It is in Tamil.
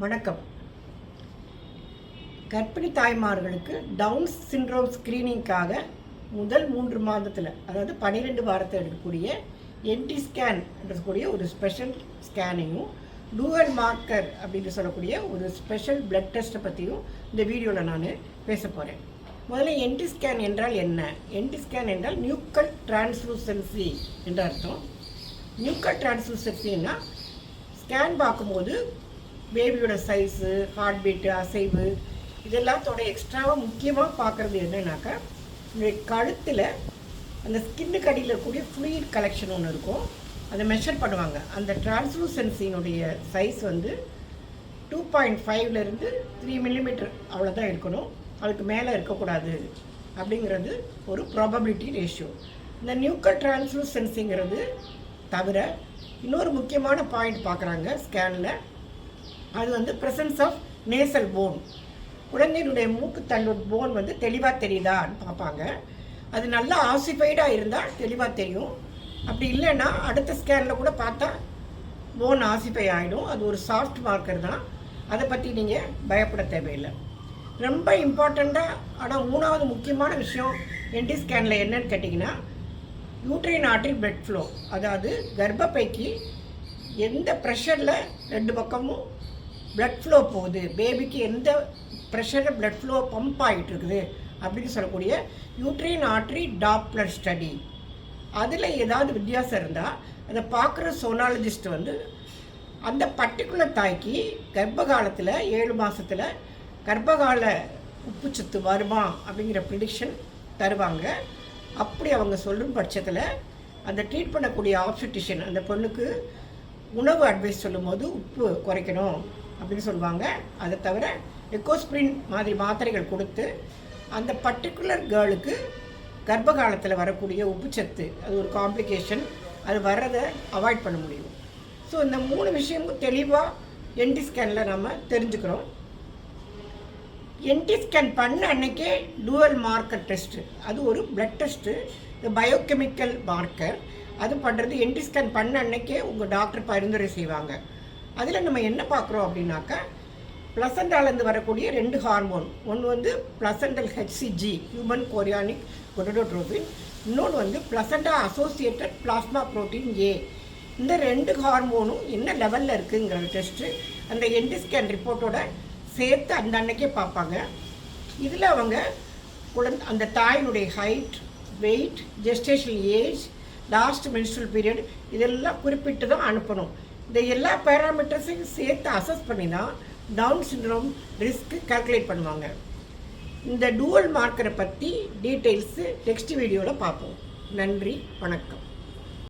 வணக்கம். கர்ப்பிணி தாய்மார்களுக்கு டவுன் சிண்ட்ரோம் ஸ்க்ரீனிங்காக முதல் 3 மாதத்தில், அதாவது 12 வாரத்தில் எடுக்கக்கூடிய என்டி ஸ்கேன் என்றக்கூடிய ஒரு ஸ்பெஷல் ஸ்கேனிங்கும், டூவல் மார்க்கர் அப்படின்னு சொல்லக்கூடிய ஒரு ஸ்பெஷல் பிளட் டெஸ்ட்டை பற்றியும் இந்த வீடியோவில் நான் பேச போகிறேன். முதல்ல என்டி ஸ்கேன் என்றால் என்ன? என்டி ஸ்கேன் என்றால் நியூக்கல் டிரான்ஸ்லூசன்சி என்ற அர்த்தம். நியூக்கல் டிரான்ஸ்லூசன்சின்னா ஸ்கேன் பார்க்கும்போது பேபியோட சைஸு, ஹார்ட் பீட்டு, அசைவு இதெல்லாத்தோட எக்ஸ்ட்ராவாக முக்கியமாக பார்க்குறது என்னன்னாக்கா, இந்த கழுத்தில் அந்த ஸ்கின்னுக்கு அடியில் இருக்கக்கூடிய ஃப்ளூயிட் கலெக்ஷன் ஒன்று இருக்கும். அதை மெஷர் பண்ணுவாங்க. அந்த டிரான்ஸ்லூசன்சினுடைய சைஸ் வந்து 2.5லேருந்து 3 மில்லிமீட்டர் அவ்வளோதான் இருக்கணும். அதுக்கு மேலே இருக்கக்கூடாது அப்படிங்கிறது ஒரு ப்ராபபிலிட்டி ரேஷியோ. இந்த நியூக்கல் டிரான்ஸ்லூசன்சிங்கிறது தவிர இன்னொரு முக்கியமான பாயிண்ட் பார்க்குறாங்க ஸ்கேனில். அது வந்து ப்ரெசன்ஸ் ஆஃப் நேசல் போன். குழந்தையினுடைய மூக்குத்தண்டு போன் வந்து தெளிவாக தெரியுதான்னு பார்ப்பாங்க. அது நல்லா ஆசிஃபைடாக இருந்தால் தெளிவாக தெரியும். அப்படி இல்லைன்னா அடுத்த ஸ்கேனில் கூட பார்த்தா போன் ஆசிஃபை ஆகிடும். அது ஒரு சாஃப்ட் மார்க்கர் தான். அதை பற்றி நீங்கள் பயப்பட தேவையில்லை. ரொம்ப இம்பார்ட்டண்ட்டாக ஆனால் 3வது முக்கியமான விஷயம் என்டி ஸ்கேனில் என்னன்னு கேட்டிங்கன்னா, யூட்ரைன் ஆர்டரி பிளட் ஃப்ளோ. அதாவது கர்ப்பப்பைக்கு எந்த ப்ரெஷரில் 2 பக்கமும் பிளட் ஃப்ளோ போகுது, பேபிக்கு எந்த ப்ரெஷரில் பிளட் ஃப்ளோ பம்ப் ஆகிட்டு இருக்குது அப்படின்னு சொல்லக்கூடிய யூட்ரைன் ஆர்டரி டாப்லர் ஸ்டடி. அதில் ஏதாவது வித்தியாசம் இருந்தால் அதை பார்க்குற சோனாலஜிஸ்ட் வந்து அந்த பர்டிகுலர் தாய்க்கு கர்ப்ப காலத்தில் 7 மாதத்தில் கர்ப்பகால உப்புச்சத்து வருமா அப்படிங்கிற ப்ரிடிக்ஷன் தருவாங்க. அப்படி அவங்க சொல்லும் பட்சத்தில் அந்த ட்ரீட் பண்ணக்கூடிய ஆப்ஸ்டிஷியன் அந்த பொண்ணுக்கு உணவு அட்வைஸ் சொல்லும்போது உப்பு குறைக்கணும் அப்படின்னு சொல்லுவாங்க. அதை தவிர எக்கோஸ்பிரின் மாதிரி மாத்திரைகள் கொடுத்து அந்த பர்டிகுலர் கேர்ளுக்கு கர்ப்ப காலத்தில் வரக்கூடிய உப்புச்சத்து, அது ஒரு காம்ப்ளிகேஷன், அது வர்றதை அவாய்ட் பண்ண முடியும். ஸோ இந்த 3 விஷயமும் தெளிவாக என்டி ஸ்கேனில் நம்ம தெரிஞ்சுக்கிறோம். என்டி ஸ்கேன் பண்ண அன்னைக்கே டூவல் மார்க்கர் டெஸ்ட்டு, அது ஒரு பிளட் டெஸ்ட்டு, இது பயோகெமிக்கல் மார்க்கர். அது பண்ணுறது என்டி ஸ்கேன் பண்ண அன்னைக்கே உங்கள் டாக்டர் பரிந்துரை செய்வாங்க. அதில் நம்ம என்ன பார்க்குறோம் அப்படின்னாக்கா, பிளசண்டாலேருந்து வரக்கூடிய 2 ஹார்மோன். ஒன்று வந்து placental HCG, human chorionic gonadotropin. இன்னொன்று வந்து பிளசண்டா அசோசியேட்டட் பிளாஸ்மா புரோட்டீன் ஏ. இந்த 2 ஹார்மோனும் என்ன லெவலில் இருக்குங்கிற டெஸ்ட்டு அந்த என்டி ஸ்கேன் ரிப்போர்ட்டோட சேர்த்து அந்த அன்னைக்கே பார்ப்பாங்க. இதில் அவங்க அந்த தாயினுடைய height, weight, gestational age, last menstrual period இதெல்லாம் குறிப்பிட்டு தான் அனுப்பணும். இந்த எல்லா பேராமீட்டர்ஸையும் சேர்த்து அசஸ் பண்ணி தான் டவுன் சிண்ட்ரோம் ரிஸ்க்கு கால்குலேட் பண்ணுவாங்க. இந்த டூவல் மார்க்கரை பற்றி டீட்டெயில்ஸு நெக்ஸ்ட் வீடியோவில் பார்ப்போம். நன்றி, வணக்கம்.